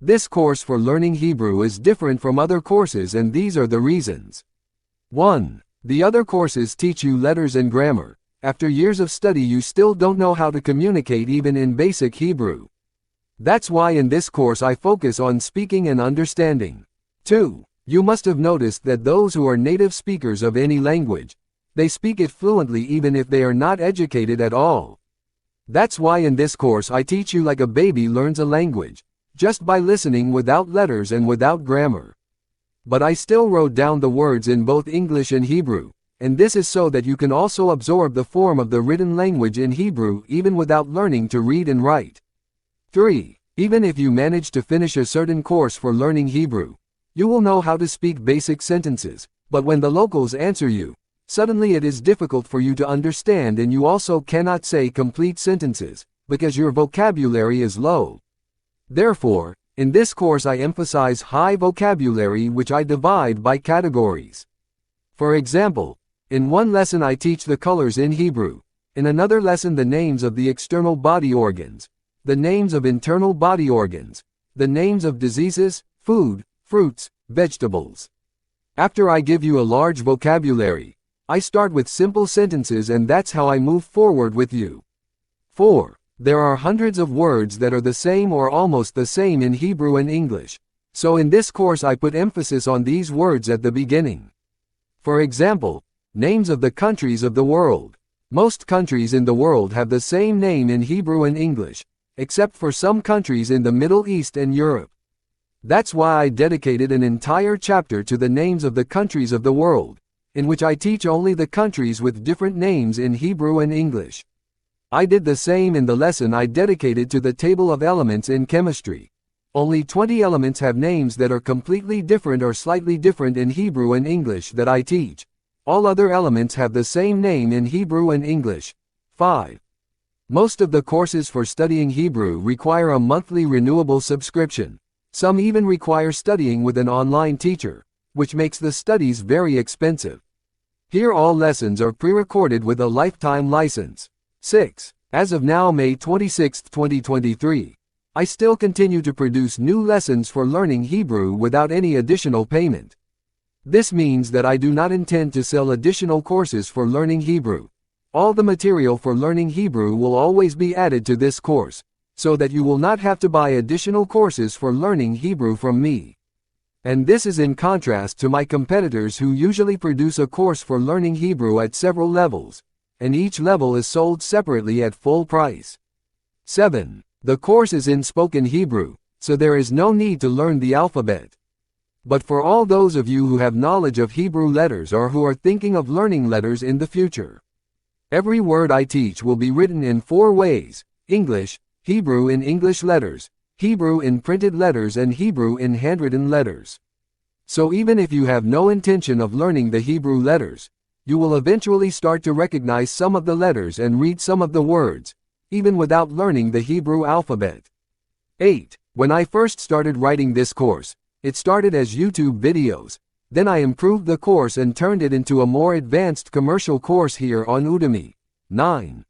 This course for learning Hebrew is different from other courses, and these are the reasons. 1. The other courses teach you letters and grammar. After years of study you still don't know how to communicate even in basic Hebrew. That's why in this course I focus on speaking and understanding. 2. You must have noticed that those who are native speakers of any language, they speak it fluently even if they are not educated at all. That's why in this course I teach you like a baby learns a language, just by listening without letters and without grammar. But I still wrote down the words in both English and Hebrew, and this is so that you can also absorb the form of the written language in Hebrew even without learning to read and write. 3. Even if you manage to finish a certain course for learning Hebrew, you will know how to speak basic sentences, but when the locals answer you, suddenly it is difficult for you to understand, and you also cannot say complete sentences, because your vocabulary is low. Therefore, in this course I emphasize high vocabulary, which I divide by categories. For example, in one lesson I teach the colors in Hebrew, in another lesson the names of the external body organs, the names of internal body organs, the names of diseases, food, fruits, vegetables. After I give you a large vocabulary, I start with simple sentences, and that's how I move forward with you. 4. There are hundreds of words that are the same or almost the same in Hebrew and English, so in this course I put emphasis on these words at the beginning. For example, names of the countries of the world. Most countries in the world have the same name in Hebrew and English, except for some countries in the Middle East and Europe. That's why I dedicated an entire chapter to the names of the countries of the world, in which I teach only the countries with different names in Hebrew and English. I did the same in the lesson I dedicated to the table of elements in chemistry. Only 20 elements have names that are completely different or slightly different in Hebrew and English that I teach. All other elements have the same name in Hebrew and English. 5. Most of the courses for studying Hebrew require a monthly renewable subscription. Some even require studying with an online teacher, which makes the studies very expensive. Here all lessons are pre-recorded with a lifetime license. 6. As of now, May 26, 2023, I still continue to produce new lessons for learning Hebrew without any additional payment. This means that I do not intend to sell additional courses for learning Hebrew. All the material for learning Hebrew will always be added to this course, so that you will not have to buy additional courses for learning Hebrew from me. And this is in contrast to my competitors who usually produce a course for learning Hebrew at several levels, and each level is sold separately at full price. 7. The course is in spoken Hebrew, so there is no need to learn the alphabet. But for all those of you who have knowledge of Hebrew letters or who are thinking of learning letters in the future, every word I teach will be written in 4 ways: English, Hebrew in English letters, Hebrew in printed letters, and Hebrew in handwritten letters. So even if you have no intention of learning the Hebrew letters, you will eventually start to recognize some of the letters and read some of the words, even without learning the Hebrew alphabet. 8. When I first started writing this course, it started as YouTube videos. Then I improved the course and turned it into a more advanced commercial course here on Udemy. 9.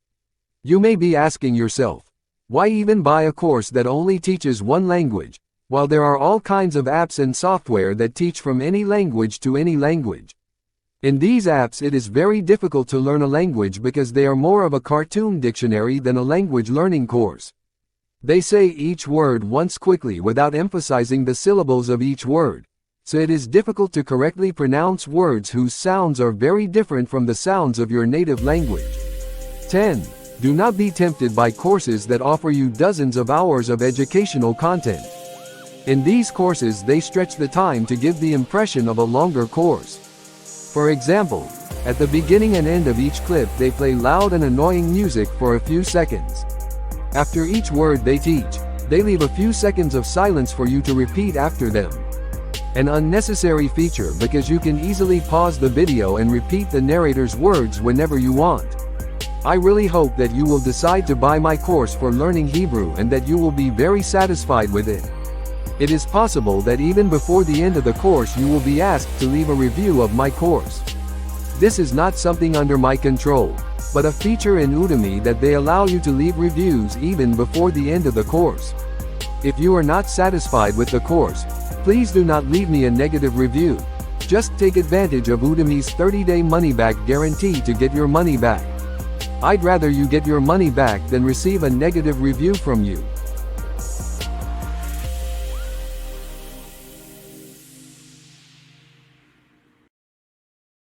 You may be asking yourself, why even buy a course that only teaches one language, while there are all kinds of apps and software that teach from any language to any language? In these apps it is very difficult to learn a language because they are more of a cartoon dictionary than a language learning course. They say each word once quickly without emphasizing the syllables of each word, so it is difficult to correctly pronounce words whose sounds are very different from the sounds of your native language. 10. Do not be tempted by courses that offer you dozens of hours of educational content. In these courses they stretch the time to give the impression of a longer course. For example, at the beginning and end of each clip they play loud and annoying music for a few seconds. After each word they teach, they leave a few seconds of silence for you to repeat after them. An unnecessary feature because you can easily pause the video and repeat the narrator's words whenever you want. I really hope that you will decide to buy my course for learning Hebrew and that you will be very satisfied with it. It is possible that even before the end of the course you will be asked to leave a review of my course. This is not something under my control, but a feature in Udemy that they allow you to leave reviews even before the end of the course. If you are not satisfied with the course, please do not leave me a negative review. Just take advantage of Udemy's 30-day money-back guarantee to get your money back. I'd rather you get your money back than receive a negative review from you.